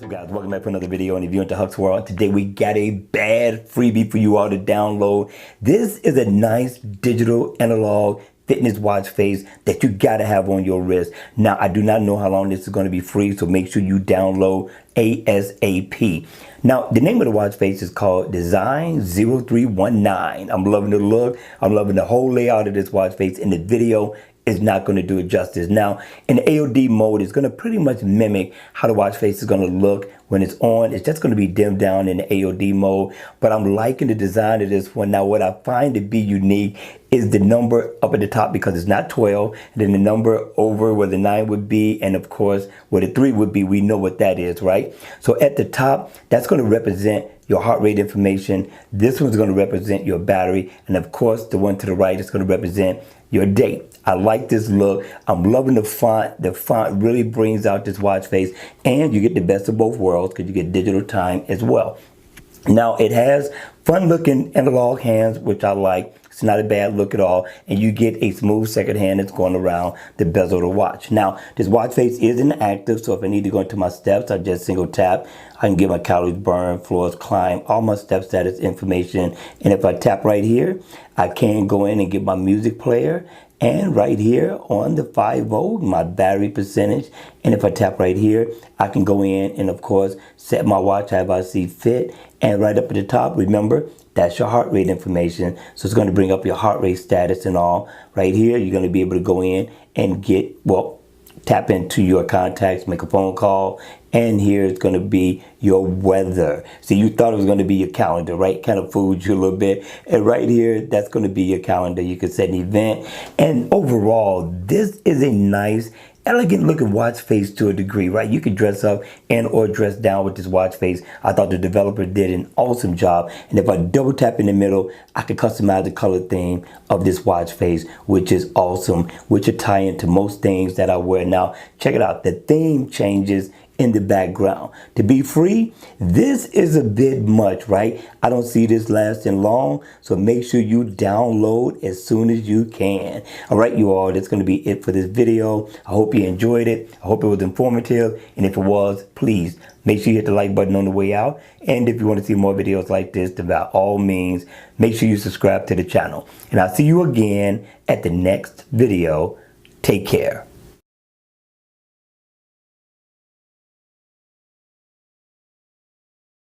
up, guys? Welcome back for another video. And if you're into Huck's World, today we got a bad freebie for you all to download. This is a nice digital analog fitness watch face that you gotta have on your wrist. Now, I do not know how long this is going to be free, so make sure you download ASAP. Now, the name of the watch face is called Tizen 0319. I'm loving the look. I'm loving the whole layout of this watch face, and the video is not going to do it justice. Now, in the AOD mode, it's going to pretty much mimic how the watch face is going to look when it's on. It's just going to be dimmed down in the AOD mode, but I'm liking the design of this one. Now, what I find to be unique is the number up at the top, because it's not 12, and then the number over where the 9 would be, and of course where the 3 would be. We know what that is, right? So at the top, that's going to represent your heart rate information. This one's going to represent your battery, and of course the one to the right is going to represent your date. I like this look. I'm loving the font. The font really brings out this watch face, and you get the best of both worlds because you get digital time as well. Now, it has fun looking analog hands, which I like. It's not a bad look at all, and you get a smooth second hand that's going around the bezel of the watch. Now, this watch face is inactive, so if I need to go into my steps, I just single tap. I can get my calories burned, floors climb, all my step status information. And if I tap right here, I can go in and get my music player. And right here on the 5-volt, my battery percentage. And if I tap right here, I can go in and of course set my watch however I see fit. And right up at the top, remember, that's your heart rate information. So it's going to bring up your heart rate status and all. Right here, you're going to be able to go in and get, well, tap into your contacts, make a phone call, and here it's going to be your weather. See, you thought it was going to be your calendar, right? Kind of fooled you a little bit. And right here, that's going to be your calendar. You can set an event. And overall, this is a nice, elegant looking watch face to a degree, right? You can dress up and or dress down with this watch face. I thought the developer did an awesome job. And if I double tap in the middle, I can customize the color theme of this watch face, which is awesome, which will tie into most things that I wear. Now, check it out. The theme changes in the background. To be free, this is a bit much, right? I don't see this lasting long, so make sure you download as soon as you can. All right, you all, that's going to be it for this video. I hope you enjoyed it. I hope it was informative, and if it was, please make sure you hit the like button on the way out. And if you want to see more videos like this, then by all means, make sure you subscribe to the channel. And I'll see you again at the next video. Take care.